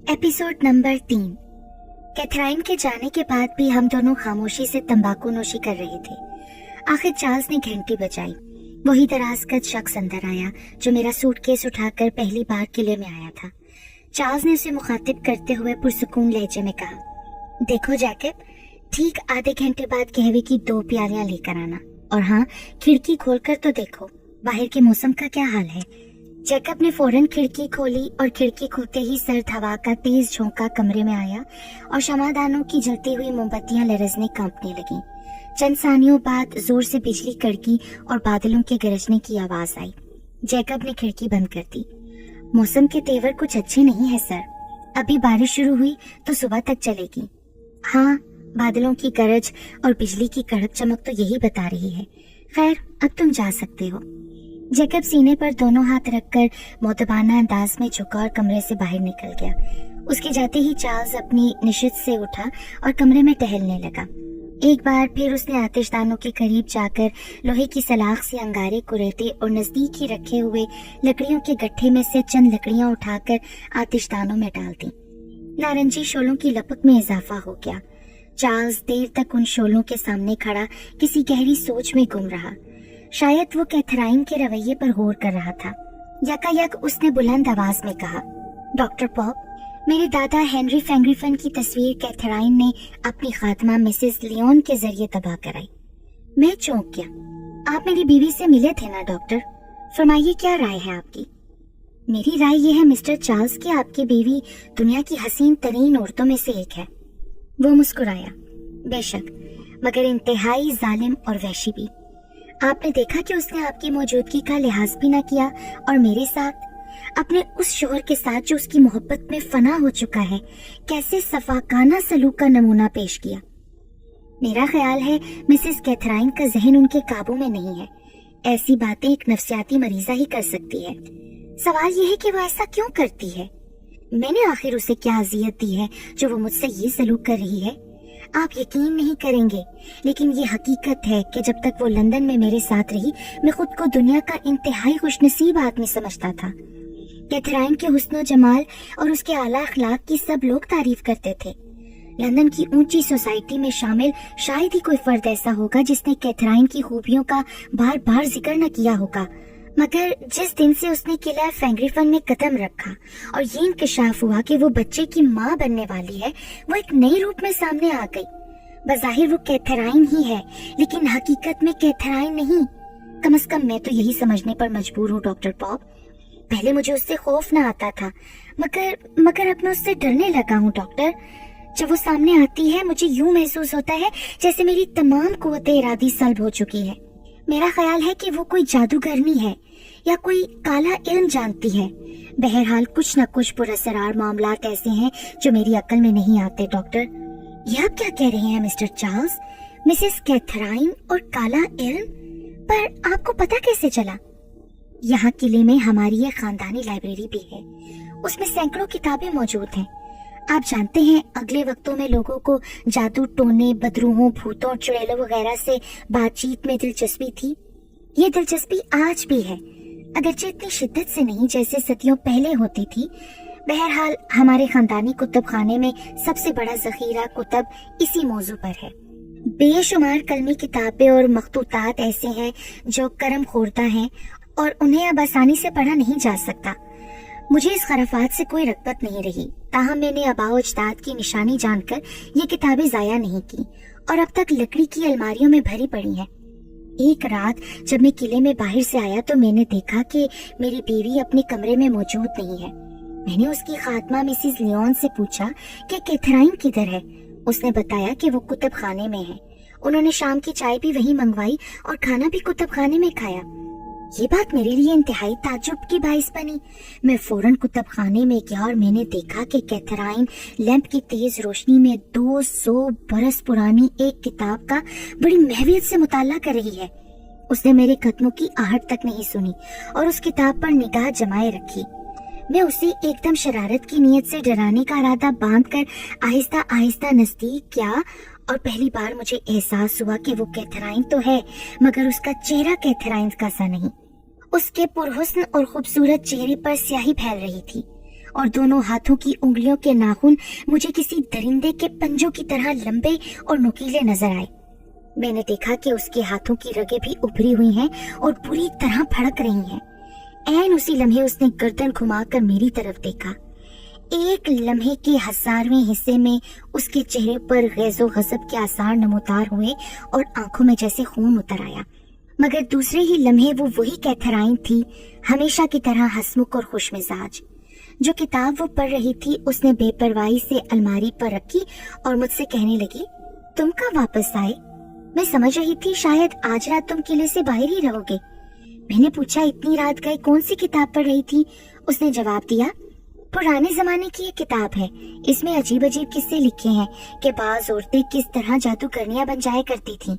Episode number 3। Catherine के जाने के बाद भी हम दोनों खामोशी से तंबाकू नोशी कर रहे थे। आखिर चार्ल्स ने घंटी बजाई। वही दराजकद शख्स अंदर आया जो मेरा सूटकेस उठाकर पहली बार किले में आया था। चार्ल्स ने उसे मुखातिब करते हुए पुरसुकून लहजे में कहा, देखो जैकब, ठीक आधे घंटे बाद कहवे की 2 प्यालियां लेकर आना, और हाँ, खिड़की खोलकर तो देखो बाहर के मौसम का क्या हाल है। जैकब ने फौरन खिड़की खोली और खिड़की खुलते ही सर्द हवा का तेज झोंका कमरे में आया और शमादानों की जलती हुई मोमबत्तियां लरजने कांपने लगीं। चंद सानियों बाद जोर से बिजली कड़की और बादलों के गरजने की आवाज आई। जैकब ने खिड़की बंद कर दी। मौसम के तेवर कुछ अच्छे नहीं है सर, अभी बारिश शुरू हुई तो सुबह तक चलेगी। हाँ, बादलों की गरज और बिजली की कड़क चमक तो यही बता रही है। खैर, अब तुम जा सकते हो। जैकब सीने पर दोनों हाथ रखकर मोतबाना अंदाज में झुका और कमरे से बाहर निकल गया। उसके जाते ही चार्ल्स अपनी निशित से उठा और कमरे में टहलने लगा। एक बार फिर उसने आतिशदानों के करीब जाकर लोहे की सलाख से अंगारे कुरेदे और नजदीक ही रखे हुए लकड़ियों के गट्ठे में से चंद लकड़ियां उठाकर आतिशदानों में डाल दी। नारंगी शोलों की लपक में इजाफा हो गया। चार्ल्स देर तक उन शोलों के सामने खड़ा किसी गहरी सोच में गुम रहा। शायद वो कैथराइन के रवैये पर गौर कर रहा था। यकायक उसने बुलंद आवाज में कहा, डॉक्टर पॉप, मेरे दादा हेनरी फेंग्रिफन की तस्वीर कैथराइन ने अपनी खात्मा मिसेस लियोन के जरिए तबाह कराई। मैं चौंक गया। आप मेरी बीवी से मिले थे ना डॉक्टर? फरमाइए, क्या राय है आपकी? मेरी राय ये है मिस्टर चार्ल्स कि आपकी बीवी दुनिया की हसीन तरीन औरतों में से एक है। वो मुस्कुराया। बेशक, मगर इंतहाई जालिम और वहशी भी। आपने देखा कि उसने आपकी मौजूदगी का लिहाज भी ना किया और मेरे साथ, अपने उस शोहर के साथ जो उसकी मोहब्बत में फना हो चुका है, कैसे सफाकाना सलूक का नमूना पेश किया। मेरा ख्याल है मिसेस कैथराइन का जहन उनके काबू में नहीं है। ऐसी बातें एक नफ्सियाती मरीजा ही कर सकती है। सवाल यह है कि वो ऐसा क्यों करती है? मैंने आखिर उसे क्या अजियत दी है जो वो मुझसे ये सलूक कर रही है? आप यकीन नहीं करेंगे, लेकिन ये हकीकत है कि जब तक वो लंदन में मेरे साथ रही, मैं खुद को दुनिया का इंतहाई खुशनसीब आदमी समझता था। कैथराइन के हुस्न जमाल और उसके आला अखलाक की सब लोग तारीफ करते थे। लंदन की ऊंची सोसाइटी में शामिल शायद ही कोई फर्द ऐसा होगा जिसने कैथराइन की खूबियों का बार बार जिक्र न किया होगा। मगर जिस दिन से उसने किला फेंग्रिफन में कदम रखा और ये इंकशाफ हुआ कि वो बच्चे की माँ बनने वाली है, वो एक नए रूप में सामने आ गई। बज़ाहिर वो कैथराइन ही है, लेकिन हकीकत में कैथराइन नहीं। कम से कम मैं तो यही समझने पर मजबूर हूँ डॉक्टर पॉप। पहले मुझे उससे खौफ न आता था, मगर अब मैं उससे डरने लगा हूँ डॉक्टर। जब वो सामने आती है, मुझे यूं महसूस होता है जैसे मेरी तमाम कुव्वते इरादी सल्ब हो चुकी है। मेरा ख्याल है कि वो कोई जादूगरनी है या कोई काला इल्म जानती है। बहरहाल कुछ न कुछ पुरअसरार मामलात ऐसे हैं जो मेरी अक्ल में नहीं आते डॉक्टर। ये आप क्या कह रहे हैं मिस्टर चार्ल्स? मिसेस कैथराइन और काला इल्म? पर आपको पता कैसे चला? यहाँ किले में हमारी एक खानदानी लाइब्रेरी भी है। उसमें सैकड़ों किताबें मौजूद हैं। आप जानते हैं, अगले वक्तों में लोगों को जादू टोने, बदरूहों, भूतों, चुड़ैलों वगैरह से बातचीत में दिलचस्पी थी। ये दिलचस्पी आज भी है, अगरचे इतनी शिद्दत से नहीं जैसे सदियों पहले होती थी। बहरहाल हमारे खानदानी कुतुब खाने में सबसे बड़ा जखीरा कुतब इसी मौजू पर है। बेशुमार कलमी किताबें और मखतूतात ऐसे हैं जो करम खोरदा हैं और उन्हें अब आसानी से पढ़ा नहीं जा सकता। मुझे इस खराफात से कोई रग़बत नहीं रही, ताहम मैंने आबाओ अजदाद की निशानी जानकर ये किताबें जाया नहीं की और अब तक लकड़ी की अलमारियों में भरी पड़ी हैं। एक रात जब मैं किले में बाहर से आया तो मैंने देखा कि मेरी बीवी अपने कमरे में मौजूद नहीं है। मैंने उसकी खात्मा मिसेस लियोन से पूछा कि कैथराइन किधर है। उसने बताया कि वो कुतुब खाने में है। उन्होंने शाम की चाय भी वहीं मंगवाई और खाना भी कुतुब खाने में खाया। ये बात मेरे लिए इंतहाई ताज्जुब की बाइस बनी। मैं फौरन कुतुब खाने में गया और मैंने देखा कि कैथराइन लैंप की तेज रोशनी में 200 बरस पुरानी एक किताब का बड़ी महवियत से मुताला कर रही है। उसने मेरे कदमों की आहट तक नहीं सुनी और उस किताब पर निगाह जमाए रखी। मैं उसे एकदम शरारत की नीयत से डराने का इरादा बांधकर आहिस्ता आहिस्ता नजदीक गया और पहली बार मुझे एहसास हुआ कि वो कैथराइन तो है, मगर उसका चेहरा कैथराइन का सा नहीं। उसके पुरहुस्न और खूबसूरत चेहरे पर स्याही फैल रही थी और दोनों हाथों की उंगलियों के नाखून मुझे किसी दरिंदे के पंजों की तरह लंबे और नुकीले नजर आए। मैंने देखा कि उसके हाथों की रगें भी उभरी हुई हैं और पूरी तरह फड़क रही हैं। ऐन उसी लम्हे उसने गर्दन घुमाकर मेरी तरफ देखा। एक लम्हे के 1000वें हिस्से में उसके चेहरे पर गैज़ो गज़ब के आसार नमूदार हुए और आंखों में जैसे खून उतर आया, मगर दूसरे ही लम्हे वो वही कैथराइन थी, हमेशा की तरह हंसमुख और खुशमिजाज। जो किताब वो पढ़ रही थी उसने बेपरवाही से अलमारी पर रखी और मुझसे कहने लगी, तुम कब वापस आए? मैं समझ रही थी शायद आज रात तुम किले से बाहर ही रहोगे। मैंने पूछा, इतनी रात गए कौन सी किताब पढ़ रही थी? उसने जवाब दिया, पुराने जमाने की ये किताब है। इसमें अजीब अजीब किस्से लिखे हैं कि बाज औरतें किस तरह जादूगरनियां बन जाया करती थीं।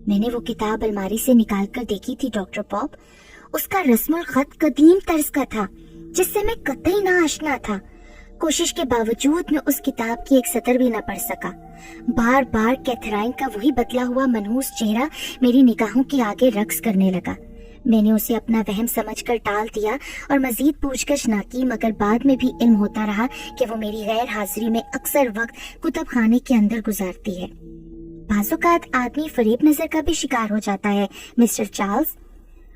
मैंने वो किताब अलमारी से निकाल कर देखी थी डॉक्टर पॉप। उसका रस्मुल खत कदीम तर्ज का था, जिससे मैं कतई ना आशना था। कोशिश के बावजूद मैं उस किताब की एक सतर भी न पढ़ सका। बार बार कैथराइन का वही बदला हुआ मनहूस चेहरा मेरी निगाहों के आगे रक्स करने लगा। मैंने उसे अपना वहम समझकर टाल दिया और मजीद पूछगछ न की, मगर बाद में भी इल्म होता रहा कि वो मेरी गैर हाजिरी में अक्सर वक्त कुतुब खाने के अंदर गुजारती है। बाज़-औक़ात आदमी फरेब नजर का भी शिकार हो जाता है मिस्टर चार्ल्स।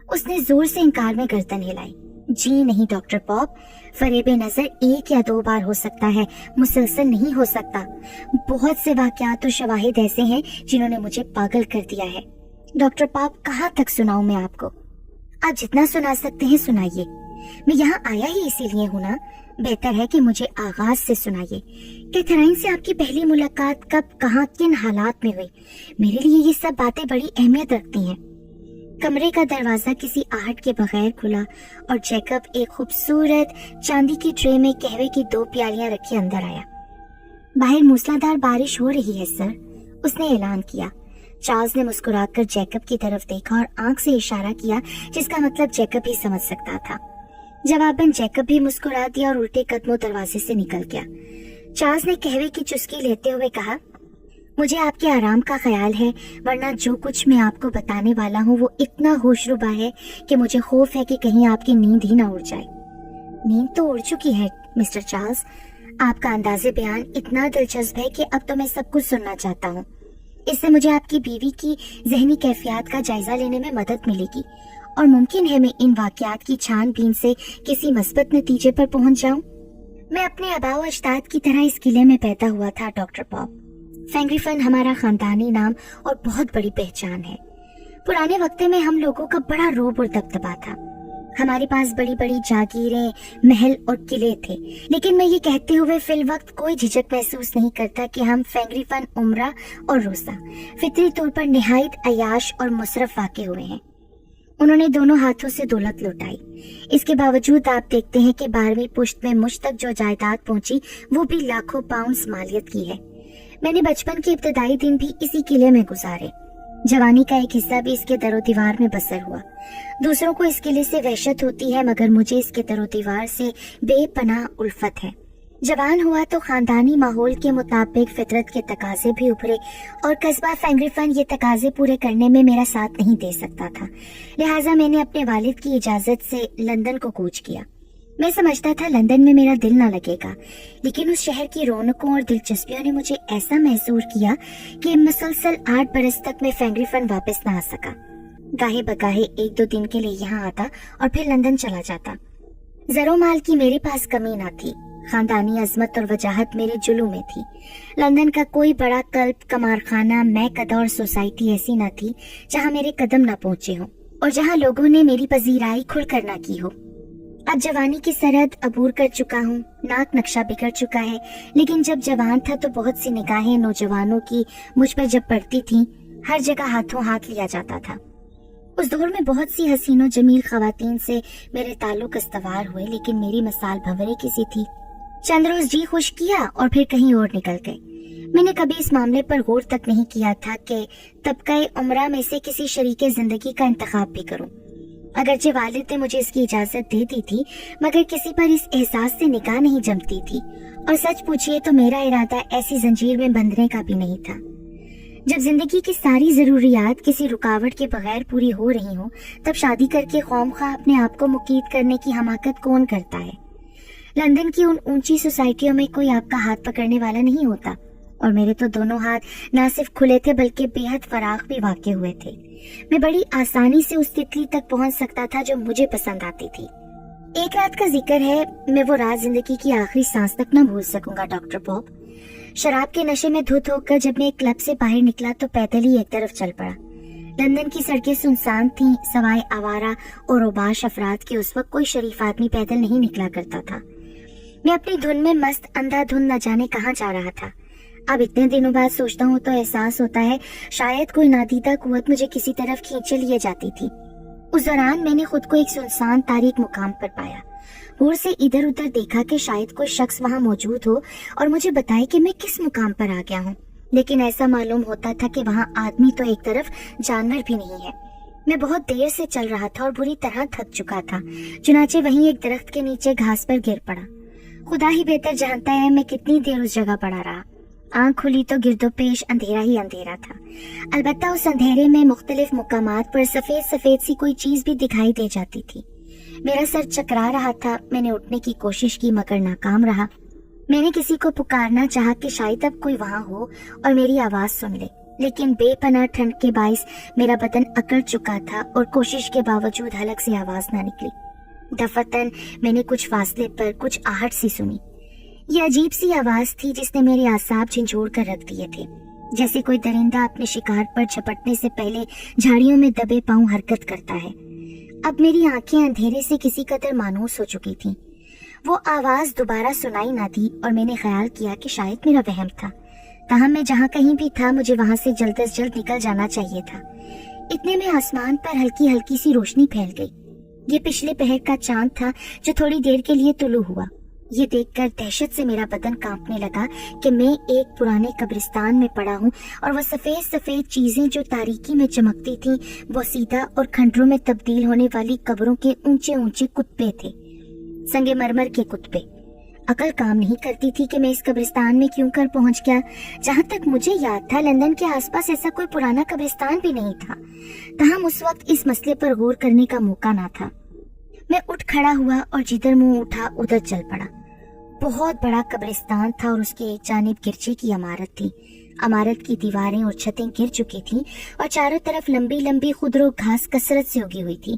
उसने जोर से इनकार में गर्दन हिलाई। जी नहीं डॉक्टर पॉप, फरेब नजर 1 या 2 बार हो सकता है, मुसलसल नहीं हो सकता। बहुत से वाकयात और शवाहिद ऐसे हैं जिन्होंने मुझे पागल कर दिया है। डॉक्टर पॉप, कहाँ तक सुनाऊं मैं आपको? आप जितना सुना सकते हैं सुनाइए। मैं यहाँ आया ही इसीलिए हूँ ना। बेहतर है कि मुझे आगाज से सुनाइए। कैथराइन से आपकी पहली मुलाकात कब, कहाँ, किन हालात में हुई? मेरे लिए ये सब बातें बड़ी अहमियत रखती हैं। कमरे का दरवाजा किसी आहट के बगैर खुला और जैकब एक खूबसूरत चांदी की ट्रे में कहवे की 2 प्यालियां रखी अंदर आया। बाहर मूसलाधार बारिश हो रही है सर, उसने ऐलान किया। चार्ल्स ने मुस्कुराकर जैकब की तरफ देखा और आंख से इशारा किया, जिसका मतलब जैकब ही समझ सकता था। जवाबन जैकब भी मुस्कुरा दिया और उल्टे कदमों दरवाजे से निकल गया। चार्ल्स ने कहवे की चुस्की लेते हुए कहा, मुझे आपके आराम का ख्याल है, वरना जो कुछ मैं आपको बताने वाला हूँ वो इतना होशरुबा है कि मुझे खौफ है कि कहीं आपकी नींद ही ना उड़ जाए। नींद तो उड़ चुकी है मिस्टर चार्ल्स। आपका अंदाजे बयान इतना दिलचस्प है कि अब तो मैं सब कुछ सुनना चाहता हूँ। इससे मुझे आपकी बीवी की ज़हनी कैफियत का जायजा लेने में मदद मिलेगी और मुमकिन है मैं इन वाकयात की छानबीन से किसी मस्बत नतीजे पर पहुंच जाऊं। मैं अपने आबाओ अजदाद की तरह इस किले में पैदा हुआ था डॉक्टर पॉप। फेंग्रिफन हमारा खानदानी नाम और बहुत बड़ी पहचान है। पुराने वक्ते में हम लोगों का बड़ा रोब और दबदबा था। हमारे पास बड़ी बड़ी जागीरें, महल और किले थे, लेकिन मैं ये कहते हुए फिल वक्त कोई झिझक महसूस नहीं करता कि हम फेंग्रिफन, उमरा और रोसा फितरी तौर पर निहायत अयाश और मुसरफ वाक़े हुए हैं। उन्होंने दोनों हाथों से दौलत लुटाई। इसके बावजूद आप देखते हैं कि 12वीं पुश्त में मुझ तक जो जायदाद पहुंची वो भी लाखों पाउंड मालियत की है। मैंने बचपन के इब्तदाई दिन भी इसी किले में गुजारे। जवानी का एक हिस्सा भी इसके दरो दीवार में बसर हुआ। दूसरों को इस किले से वहशत होती है, मगर मुझे इसके दरो दीवार से बेपनाह उल्फत है। जवान हुआ तो खानदानी माहौल के मुताबिक फितरत के तकाजे भी उभरे और कस्बा फेंग्रिफन ये तकाजे पूरे करने में मेरा साथ नहीं दे सकता था। लिहाजा मैंने अपने वालिद की इजाजत से लंदन को कूच किया। मैं समझता था लंदन में मेरा दिल न लगेगा, लेकिन उस शहर की रौनकों और दिलचस्पियों ने मुझे ऐसा महसूस किया कि मुसलसल 8 बरस तक मैं फेंग्रिफन वापस न आ सका। गाहे बगाहे 1-2 दिन के लिए यहाँ आता और फिर लंदन चला जाता। जरो माल की मेरे पास कमी न थी। खानदानी अजमत और वजाहत मेरे जुलू में थी। लंदन का कोई बड़ा कल्ब, कमारखाना, महकद और सोसाइटी ऐसी न थी जहाँ मेरे कदम न पहुँचे हों और जहाँ लोगों ने मेरी पजीराई खुलकर न की हो। अब जवानी की सरहद अबूर कर चुका हूँ, नाक नक्शा बिगड़ चुका है, लेकिन जब जवान था तो बहुत सी निगाहें नौजवानों की मुझ पर जब पड़ती थीं, हर जगह हाथों हाथ लिया जाता था। उस दौर में बहुत सी हसीनो जमील खवातीन से मेरे ताल्लुक इस्तवार हुए, लेकिन मेरी मिसाल भंवरे किसी थी। चंद रोज जी खुश किया और फिर कहीं और निकल गए। मैंने कभी इस मामले पर गौर तक नहीं किया था कि तबका उम्रा में से किसी शरीके जिंदगी का इंतखाब भी करूं। अगरचे वालिद ने मुझे इसकी इजाजत दे दी थी, मगर किसी पर इस एहसास से निगाह नहीं जमती थी, और सच पूछिए तो मेरा इरादा ऐसी जंजीर में बंधने का भी नहीं था। जब जिंदगी की सारी जरूरियात किसी रुकावट के बगैर पूरी हो रही हो, तब शादी करके खौमखा अपने आप को मुकीद करने की हमाकत कौन करता है। लंदन की उन ऊंची सोसाइटियों में कोई आपका हाथ पकड़ने वाला नहीं होता, और मेरे तो दोनों हाथ ना सिर्फ खुले थे बल्कि बेहद फराख भी वाक़ हुए थे। मैं बड़ी आसानी से उस तितली तक पहुंच सकता था जो मुझे पसंद आती थी। एक रात का जिक्र है, मैं वो रात जिंदगी की आखिरी सांस तक न भूल सकूंगा डॉक्टर पॉप। शराब के नशे में धुत होकर जब मैं एक क्लब से बाहर निकला तो पैदल ही एक तरफ चल पड़ा। लंदन की सड़कें सुनसान थीं, सवाए आवारा और ओबाश अफराद के उस वक्त कोई शरीफ आदमी पैदल नहीं निकला करता था। मैं अपनी धुन में मस्त अंधाधुंध न जाने कहाँ जा रहा था। अब इतने दिनों बाद सोचता हूँ तो एहसास होता है शायद कोई नादीदा कुव्वत मुझे किसी तरफ खींचे लिए जाती थी। उस दौरान मैंने खुद को एक सुनसान तारीक मुकाम पर पाया। गौर से इधर उधर देखा कि शायद कोई शख्स वहाँ मौजूद हो और मुझे बताए कि मैं किस मुकाम पर आ गया हूँ, लेकिन ऐसा मालूम होता था कि वहाँ आदमी तो एक तरफ जानवर भी नहीं है। मैं बहुत देर से चल रहा था और बुरी तरह थक चुका था, चुनाचे वहीं एक दरख्त के नीचे घास पर गिर पड़ा। खुदा ही बेहतर जानता है मैं कितनी देर उस जगह पड़ा रहा। आंख खुली तो गिरदोपेश अंधेरा ही अंधेरा था। अलबत्ता उस अंधेरे में मुख्तलिफ मुकामात पर सफेद सफेद सी कोई चीज भी दिखाई दे जाती थी। मेरा सर चकरा रहा था। मैंने उठने की कोशिश की मगर नाकाम रहा। मैंने किसी को पुकारना चाहा कि शायद अब कोई वहाँ हो और मेरी आवाज सुन ले, लेकिन बेपनाह ठंड के बाइस मेरा बदन अकड़ चुका था और कोशिश के बावजूद हलक से आवाज ना निकली। दफतन मैंने कुछ फासले पर कुछ आहट सी सुनी। ये अजीब सी आवाज थी जिसने मेरे आसाब झंझोड़ कर रख दिए थे, जैसे कोई दरिंदा अपने शिकार पर झपटने से पहले झाड़ियों में दबे पांव हरकत करता है। अब मेरी आंखें अंधेरे से किसी कदर मानूस हो चुकी थीं। वो आवाज दोबारा सुनाई ना दी और मैंने ख्याल किया कि शायद मेरा वहम था। ताहम मैं जहाँ कहीं भी था मुझे वहां से जल्द अज जल्द निकल जाना चाहिए था। इतने में आसमान पर हल्की हल्की सी रोशनी फैल गई। ये पिछले पहर का चांद था जो थोड़ी देर के लिए तुलू हुआ। ये देखकर दहशत से मेरा बदन कांपने लगा कि मैं एक पुराने कब्रिस्तान में पड़ा हूँ और वो सफेद सफेद चीजें जो तारीकी में चमकती थीं वो सीधा और खंडरों में तब्दील होने वाली कब्रों के ऊंचे ऊंचे कुत्ते थे, संगे मरमर के कुत्ते। अकल काम नहीं करती थी कि मैं इस कब्रिस्तान में क्यों कर पहुंच गया। जहां तक मुझे याद था लंदन के आसपास ऐसा कोई पुराना कब्रिस्तान भी नहीं था। तहम उस वक्त इस मसले पर गौर करने का मौका ना था। मैं उठ खड़ा हुआ और जिधर मुंह उठा उधर चल पड़ा। बहुत बड़ा कब्रिस्तान था और उसके एक जानिब गिरजे की इमारत थी। इमारत की दीवारें और छतें गिर चुकी थीं और चारों तरफ लंबी लंबी खुदरो घास कसरत से उगी हुई थी।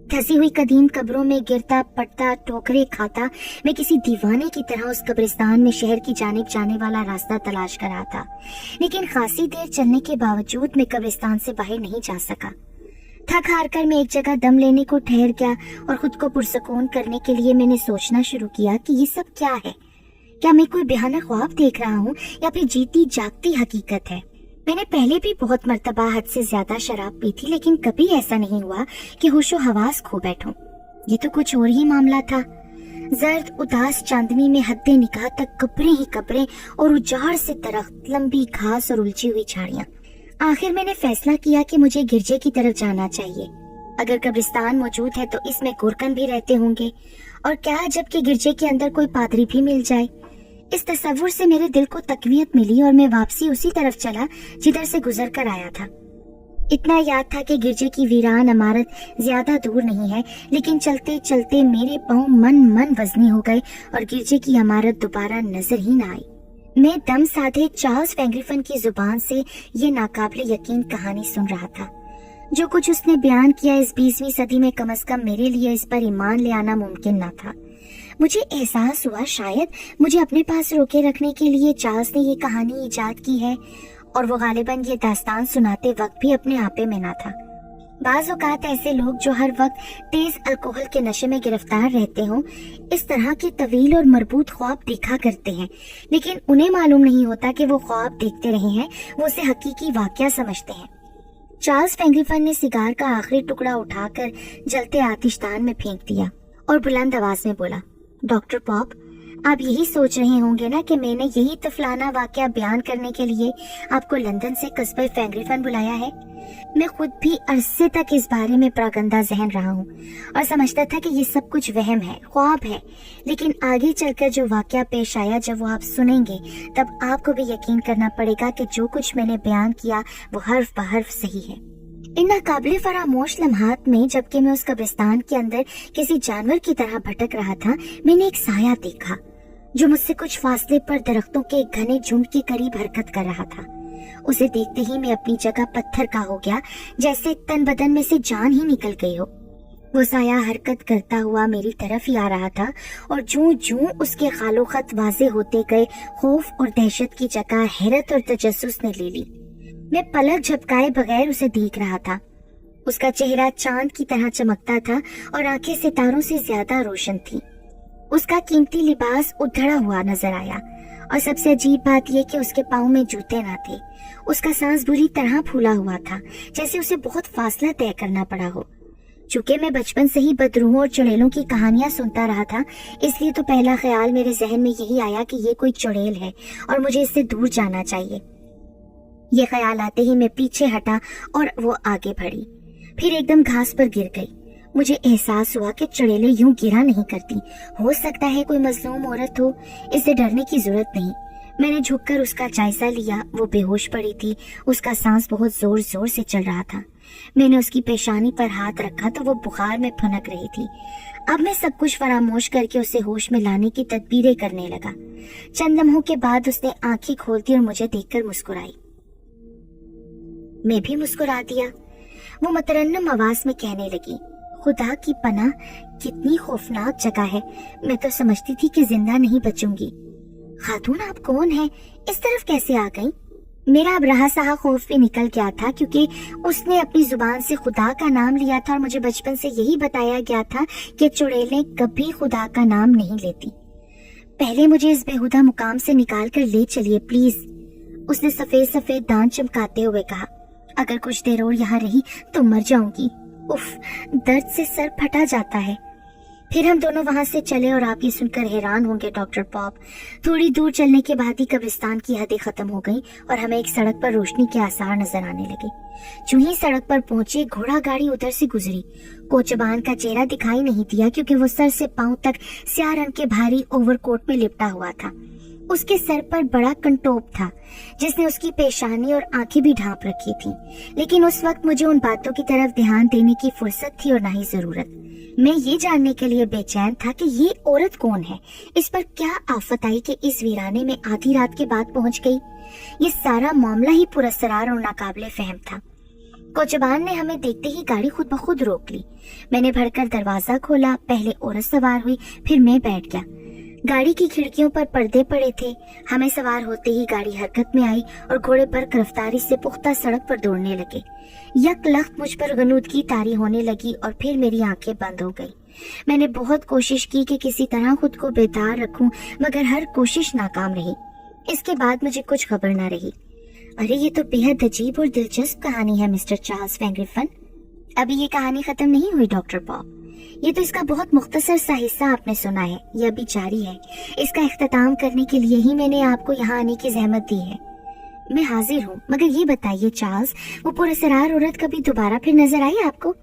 धसी हुई कदीम कब्रों में गिरता पड़ता टोकरे खाता मैं किसी दीवाने की तरह उस कब्रिस्तान में शहर की जानिब जाने वाला रास्ता तलाश कर रहा था, लेकिन खासी देर चलने के बावजूद मैं कब्रिस्तान से बाहर नहीं जा सका। थक हार कर मैं एक जगह दम लेने को ठहर गया और खुद को पुरसकून करने के लिए मैंने सोचना शुरू किया कि ये सब क्या है। क्या मैं कोई बेहाना ख्वाब देख रहा हूँ या फिर जीती जागती हकीकत है। मैंने पहले भी बहुत मर्तबा हद से ज्यादा शराब पी थी, लेकिन कभी ऐसा नहीं हुआ कि होशो हवास खो बैठूं। ये तो कुछ और ही मामला था। जर्द उदास चांदनी में हद्दे निगाह तक कब्रें ही कब्रें और उजाड़ से दरख्त, लंबी घास और उलझी हुई झाड़ियां। आखिर मैंने फैसला किया कि मुझे गिरजे की तरफ जाना चाहिए। अगर कब्रिस्तान मौजूद है तो इसमें गुरकन भी रहते होंगे, और क्या जबकि गिरजे के अंदर कोई पादरी भी मिल जाए। इस तसव्वुर से मेरे दिल को तकवीयत मिली और मैं वापसी उसी तरफ चला जिधर से गुजर कर आया था। इतना याद था कि गिरजे की वीरान इमारत ज्यादा दूर नहीं है, लेकिन चलते चलते मेरे पांव मन वजनी हो गए और गिरजे की इमारत दोबारा नजर ही न आई। मैं दम साधे चार्ल्स फैंग्रिफन की जुबान से ये नाकाबिले यकीन कहानी सुन रहा था। जो कुछ उसने बयान किया इस 20वीं सदी में कम से कम मेरे लिए इस पर ईमान ले आना मुमकिन न था। मुझे एहसास हुआ शायद मुझे अपने पास रोके रखने के लिए चार्ल्स ने ये कहानी इजाद की है, और वो गालिबन ये दास्तान सुनाते वक्त भी अपने आपे में ना था। बाज़ औक़ात ऐसे लोग जो हर वक्त तेज अल्कोहल के नशे में गिरफ्तार रहते हों इस तरह के तवील और मरबूत ख्वाब देखा करते हैं, लेकिन उन्हें मालूम नहीं होता कि वो ख्वाब देखते रहे हैं, वो उसे हकीकी वाक़या समझते हैं। चार्ल्स फैंग्रिफन ने सिगार का आखिरी टुकड़ा उठाकर जलते आतिशदान में फेंक दिया और बुलंद आवाज में बोला, डॉक्टर पॉप, आप यही सोच रहे होंगे ना कि मैंने यही तफलाना वाकया बयान करने के लिए आपको लंदन से कस्बे फैंग्रिफन बुलाया है। मैं खुद भी अरसे तक इस बारे में प्रागंदा जहन रहा हूँ और समझता था कि ये सब कुछ वहम है, ख्वाब है, लेकिन आगे चलकर जो वाकया पेश आया जब वो आप सुनेंगे तब आपको भी यकीन करना पड़ेगा कि जो कुछ मैंने बयान किया वो हर्फ बहर्फ सही है। इन नाकाबिले फरामोश लम्हात में जबकि मैं उस कब्रिस्तान के अंदर किसी जानवर की तरह भटक रहा था, मैंने एक साया देखा जो मुझसे कुछ फासले पर दरख्तों के एक घने झुंड के करीब हरकत कर रहा था। उसे देखते ही मैं अपनी जगह पत्थर का हो गया, जैसे तन बदन में से जान ही निकल गई हो। वो साया हरकत करता हुआ मेरी तरफ ही आ रहा था और जूं जूं उसके खालो खत वाजे होते गए, खौफ और दहशत की जगह हैरत और तजस्सुस ने ले ली। मैं पलक झपकाए बगैर उसे देख रहा था। उसका चेहरा चांद की तरह चमकता था और आंखें सितारों से ज्यादा रोशन थी। उसका कीमती लिबास उधड़ा हुआ नजर आया और सबसे अजीब बात यह कि उसके पाँव में जूते ना थे। उसका सांस बुरी तरह फूला हुआ था, जैसे उसे बहुत फासला तय करना पड़ा हो। चूंकि मैं बचपन से ही बदरूहों और चुड़ैलों की कहानियां सुनता रहा था, इसलिए तो पहला ख्याल मेरे जहन में यही आया कि ये कोई चुड़ैल है और मुझे इससे दूर जाना चाहिए। ये ख्याल आते ही मैं पीछे हटा और वो आगे बढ़ी, फिर एकदम घास पर गिर गई। मुझे एहसास हुआ कि चुड़ैलें यूं गिरा नहीं करती। हो सकता है कोई मजलूम औरत हो, इससे डरने की जरूरत नहीं। मैंने झुककर उसका जायजा लिया। वो बेहोश पड़ी थी, उसका सांस बहुत जोर जोर से चल रहा था। मैंने उसकी पेशानी पर हाथ रखा तो वो बुखार में फनक रही थी। अब मैं सब कुछ फरामोश करके उसे होश में लाने की तदबीरें करने लगा। चंद लम्हों के बाद उसने आंखें खोलती और मुझे देखकर मुस्कुराई। मैं भी मुस्कुरा दिया। वो मतरन्नम आवाज में कहने लगी, खुदा की पनाह, कितनी खौफनाक जगह है। मैं तो समझती थी कि जिंदा नहीं बचूंगी। खातून, आप कौन हैं? इस तरफ कैसे आ गई? मेरा अब रहा सहा खौफ भी निकल गया था, क्योंकि उसने अपनी जुबान से खुदा का नाम लिया था और मुझे बचपन से यही बताया गया था कि चुड़ैलें कभी खुदा का नाम नहीं लेती। पहले मुझे इस बेहुदा मुकाम से निकाल कर ले चलिए प्लीज, उसने सफेद सफेद दांत चमकाते हुए कहा। अगर कुछ देर और यहाँ रही तो मर जाऊंगी। उफ, दर्द से सर फटा जाता है। फिर हम दोनों वहां से चले और आप ये सुनकर हैरान होंगे डॉक्टर पॉप, थोड़ी दूर चलने के बाद ही कब्रिस्तान की हदें खत्म हो गई और हमें एक सड़क पर रोशनी के आसार नजर आने लगे। जो ही सड़क पर पहुंचे, घोड़ा गाड़ी उधर से गुजरी। कोचबान का चेहरा दिखाई नहीं दिया क्योंकि वो सर से पांव तक स्याह रंग के भारी ओवरकोट में लिपटा हुआ था। उसके सर पर बड़ा कंटोप था जिसने उसकी पेशानी और आंखें भी ढांप रखी थी, लेकिन उस वक्त मुझे उन बातों की तरफ ध्यान देने की फुर्सत थी और ना ही जरूरत। मैं ये जानने के लिए बेचैन था कि ये औरत कौन है, इस पर क्या आफत आई कि इस वीराने में आधी रात के बाद पहुंच गई। ये सारा मामला ही पुरस्कार और नाकाबिले फहम था। कोचबान ने हमें देखते ही गाड़ी खुद ब खुद रोक ली। मैंने भड़कर दरवाजा खोला। पहले औरत सवार हुई, फिर मैं बैठ गया। गाड़ी की खिड़कियों पर पर्दे पड़े थे। हमें सवार होते ही गाड़ी हरकत में आई और घोड़े पर गिरफ्तारी से पुख्ता सड़क पर दौड़ने लगे। यकलख्त मुझ पर गनूदगी तारी होने लगी और फिर मेरी आंखें बंद हो गई। मैंने बहुत कोशिश की कि किसी तरह खुद को बेदार रखूं, मगर हर कोशिश नाकाम रही। इसके बाद मुझे कुछ खबर ना रही। अरे, ये तो बेहद अजीब और दिलचस्प कहानी है मिस्टर चार्ल्स वैन ग्रिफिन। अभी ये कहानी खत्म नहीं हुई डॉक्टर पॉप। ये तो इसका बहुत मुख्तसर सा हिस्सा आपने सुना है, ये अभी जारी है। इसका इख्तिताम करने के लिए ही मैंने आपको यहाँ आने की जहमत दी है। मैं हाजिर हूँ, मगर ये बताइए चार्ल्स, वो पुरस्कार औरत कभी दोबारा फिर नजर आई आपको?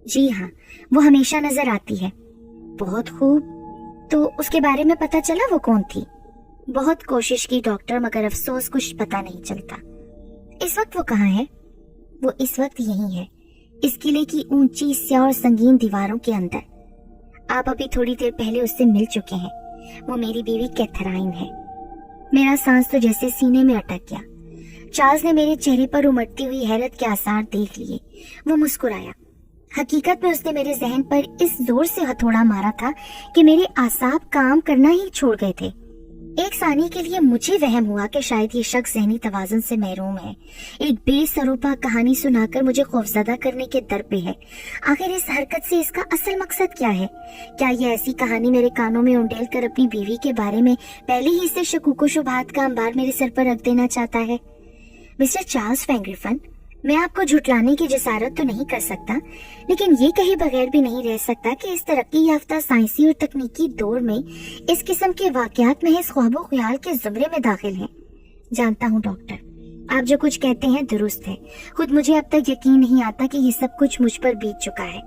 जी हाँ, वो हमेशा नजर आती है। बहुत खूब। तो उसके बारे में पता चला वो कौन थी? बहुत कोशिश की डॉक्टर, मगर अफसोस कुछ पता नहीं चलता। इस वक्त वो कहाँ है? वो इस वक्त यही है, इस किले की ऊंची स्याह और संगीन दीवारों के अंदर। आप अभी थोड़ी देर पहले उससे मिल चुके हैं। वो मेरी बीवी कैथराइन है। मेरा सांस तो जैसे सीने में अटक गया। चार्ल्स ने मेरे चेहरे पर उमड़ती हुई हैरत के आसार देख लिए। वो मुस्कुराया। हकीकत में उसने मेरे जहन पर इस जोर से हथौड़ा मारा था कि मेरे आसाब काम करना ही छोड़ गए थे। एक सानी के लिए मुझे वहम हुआ कि शायद ये शख्स ज़हनी तवाज़ुन से महरूम है। एक बेसरोपा कहानी सुनाकर मुझे खौफजदा करने के दर पे है। आखिर इस हरकत से इसका असल मकसद क्या है? क्या ये ऐसी कहानी मेरे कानों में उंडेल कर अपनी बीवी के बारे में पहले ही से शकूक व शुबहात का अंबार मेरे सर पर रख देना चाहता है? मिस्टर चार्ल्स वैन ग्रिफिन, मैं आपको झुटलाने की जसारत तो नहीं कर सकता, लेकिन ये कहे बगैर भी नहीं रह सकता कि इस तरक्की याफ्ता साइंसी और तकनीकी दौर में इस किस्म के वाकयात महज ख्वाबो ख्याल के जुमरे में दाखिल हैं। जानता हूँ डॉक्टर, आप जो कुछ कहते हैं दुरुस्त है। खुद मुझे अब तक यकीन नहीं आता कि ये सब कुछ मुझ पर बीत चुका है।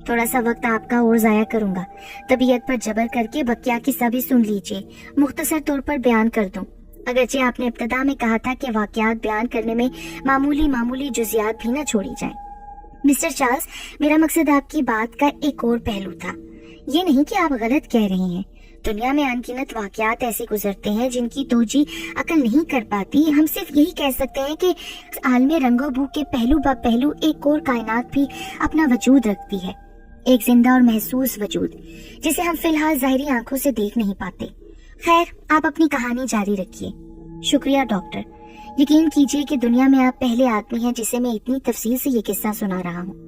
थोड़ा सा वक्त आपका और जाया करूंगा। तबीयत पर जबर करके बकिया किस्सा भी सुन लीजिए। मुख्तसर तौर पर बयान कर दूं। अगरचे आपने इब्तदा में कहा था कि वाकयात बयान करने में मामूली जुजियात भी न छोड़ी जाएं। मिस्टर चार्ल्स, मेरा मकसद आपकी बात का एक और पहलू था। ये नहीं कि आप गलत कह रहे हैं। दुनिया में अनगिनत वाकयात ऐसे गुजरते हैं जिनकी तोजी अकल नहीं कर पाती। हम सिर्फ यही कह सकते हैं कि आलमे रंगो भू के पहलू ब पहलू एक और कायनात भी अपना वजूद रखती है, एक जिंदा और महसूस वजूद जिसे हम फिलहाल ज़ाहिरी आंखों से देख नहीं पाते। खैर, आप अपनी कहानी जारी रखिए। शुक्रिया डॉक्टर। यकीन कीजिए कि दुनिया में आप पहले आदमी हैं जिसे मैं इतनी तफसील से ये किस्सा सुना रहा हूँ।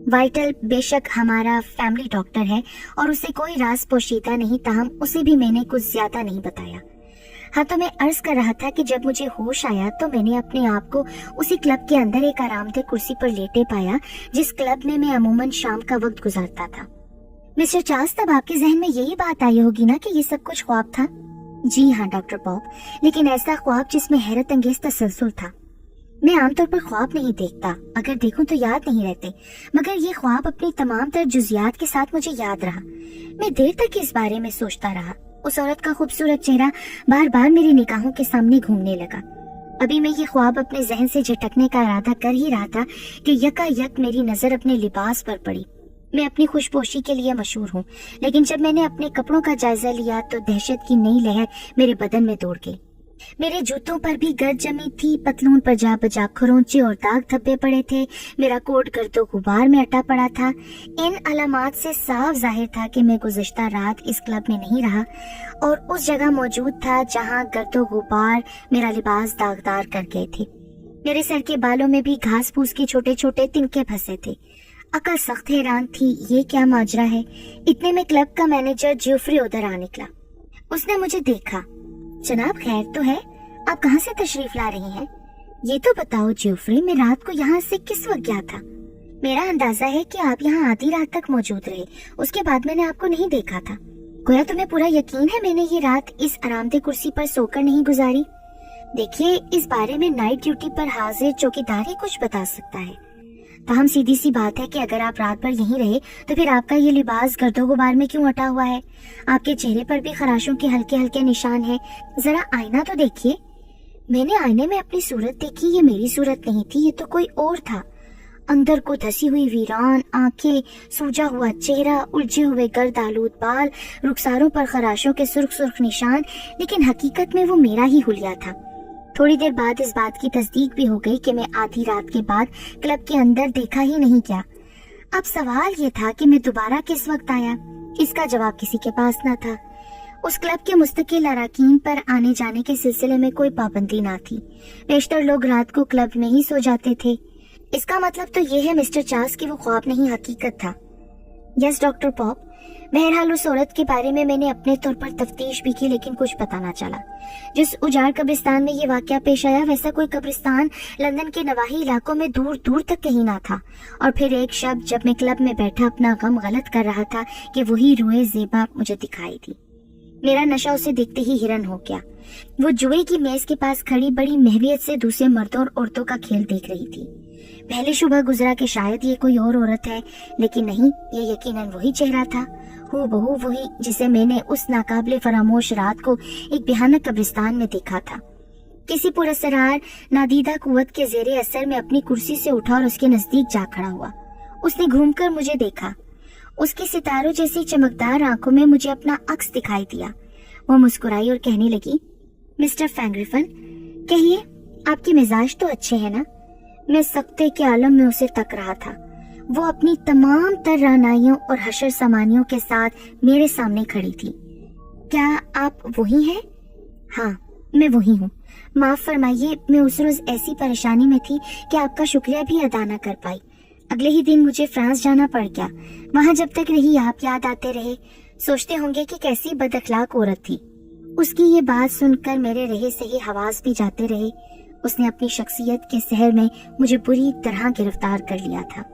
वाइटल बेशक हमारा फैमिली डॉक्टर है और उसे कोई राज पोशीदा नहीं, ताहम उसे भी मैंने कुछ ज्यादा नहीं बताया। हाँ, तो मैं अर्ज कर रहा था कि जब मुझे होश आया तो मैंने अपने आप को उसी क्लब के अंदर एक आरामदेह कुर्सी पर लेटे पाया जिस क्लब में मैं अमूमन शाम का वक्त गुजारता था। मिस्टर चार्ल्स, तब आपके जहन में यही बात आई होगी ना कि ये सब कुछ ख्वाब था? जी हाँ डॉक्टर पॉप, लेकिन ऐसा ख्वाब जिसमें हैरत अंगेज तसलसल था। मैं आमतौर पर ख्वाब नहीं देखता, अगर देखूं तो याद नहीं रहते, मगर ये ख्वाब अपनी तमाम तर जुजियात के साथ मुझे याद रहा। मैं देर तक इस बारे में सोचता रहा। उस औरत का खूबसूरत चेहरा बार बार मेरी निगाहों के सामने घूमने लगा। अभी मैं ये ख्वाब अपने जहन से झटकने का इरादा कर ही रहा था कि यकायक मेरी नजर अपने लिबास पर पड़ी। मैं अपनी खुशपोशी के लिए मशहूर हूँ, लेकिन जब मैंने अपने कपड़ों का जायजा लिया तो दहशत की नई लहर मेरे बदन में दौड़ गई। मेरे जूतों पर भी गर्द जमी थी, पतलून पर जा बजा खरोंचे और दाग धब्बे पड़े थे, मेरा कोट गर्दो गुबार में अटा पड़ा था। इन अलामात से साफ जाहिर था कि मैं गुज़िश्ता रात इस क्लब में नहीं रहा और उस जगह मौजूद था जहां गर्दो गुबार मेरा लिबास दागदार कर गए थे। मेरे सर के बालों में भी घास फूस के छोटे छोटे तिनके फंसे थे। अकल सख्त हैरान थी, ये क्या माजरा है। इतने में क्लब का मैनेजर ज्योफ्री उधर आ निकला। उसने मुझे देखा। जनाब, खैर तो है? आप कहाँ से तशरीफ ला रही हैं? ये तो बताओ ज्योफ्री, मैं रात को यहाँ से किस वक्त गया था? मेरा अंदाजा है कि आप यहाँ आधी रात तक मौजूद रहे, उसके बाद मैंने आपको नहीं देखा था। गोया तुम्हें पूरा यकीन है मैंने ये रात इस आरामदेह कुर्सी पर सोकर नहीं गुजारी? देखिए, इस बारे में नाइट ड्यूटी पर हाजिर चौकीदार ही कुछ बता सकता है। तो हम सीधी सी बात है कि अगर आप रात भर यहीं रहे तो फिर आपका ये लिबास गर्दो गुबार में क्यों अटा हुआ है? आपके चेहरे पर भी खराशों के हल्के हल्के निशान हैं। जरा आईना तो देखिए। मैंने आईने में अपनी सूरत देखी। ये मेरी सूरत नहीं थी, ये तो कोई और था। अंदर को धसी हुई वीरान आंखें, सूजा हुआ चेहरा, उलझे हुए गर्द आलूद बाल, रुखसारों पर खराशों के सुर्ख सुर्ख निशान, लेकिन हकीकत में वो मेरा ही हुलिया था। थोड़ी देर बाद इस बात की तस्दीक भी हो गई कि मैं आधी रात के बाद क्लब के अंदर देखा ही नहीं क्या। अब सवाल ये था कि मैं दोबारा किस वक्त आया। इसका जवाब किसी के पास न था। उस क्लब के मुस्तकिल अराकीन पर आने जाने के सिलसिले में कोई पाबंदी ना थी। बेशतर लोग रात को क्लब में ही सो जाते थे। इसका मतलब तो ये है मिस्टर चार्ल्स की वो ख्वाब नहीं हकीकत था। यस डॉक्टर पॉप, बहरहाल उस औरत के बारे में मैंने अपने तौर पर तफ्तीश भी की, लेकिन कुछ पता ना चला। जिस उजाड़ कब्रिस्तान में ये वाकया पेश आया वैसा कोई कब्रिस्तान लंदन के नवाही इलाकों में दूर दूर तक कहीं ना था। और फिर एक शब जब मैं क्लब में बैठा अपना गम गलत कर रहा था कि वही रूए ज़ेबा मुझे दिखाई दी। मेरा नशा उसे देखते ही हिरन हो गया। वो जुए की मेज के पास खड़ी बड़ी महवियत से दूसरे मर्दों और औरतों का खेल देख रही थी। पहले शुबह गुजरा कि शायद ये कोई और औरत है, लेकिन नहीं, ये यकीनन वही चेहरा था, हूबहू वही जिसे मैंने उस नाकाबिले फरामोश रात को एक भयानक कब्रिस्तान में देखा था। किसी पुरस्कार नादीदा कुव्वत के जेरे असर में अपनी कुर्सी से उठा और उसके नजदीक जा खड़ा हुआ। उसने घूमकर मुझे देखा। उसकी सितारों जैसी चमकदार आंखों में मुझे अपना अक्स दिखाई दिया। वो मुस्कुराई और कहने लगी, मिस्टर फैंग्रिफन, कहिए, आपके मिजाज तो अच्छे हैं ना? मैं सख्ते के आलम में उसे तक रहा था। वो अपनी तमाम तर रानाइयों और हशर समानियों के साथ मेरे सामने खड़ी थी। क्या आप वही हैं? हाँ, मैं वही हूँ। माफ फरमाइए, मैं उस रोज ऐसी परेशानी में थी कि आपका शुक्रिया भी अदा न कर पाई। अगले ही दिन मुझे फ्रांस जाना पड़ गया। वहाँ जब तक रही आप याद आते रहे। सोचते होंगे कि कैसी बदअखलाक औरत थी। उसकी ये बात सुनकर मेरे रहे सही हवास भी जाते रहे। उसने अपनी शख्सियत के सहर में मुझे बुरी तरह गिरफ्तार कर लिया था।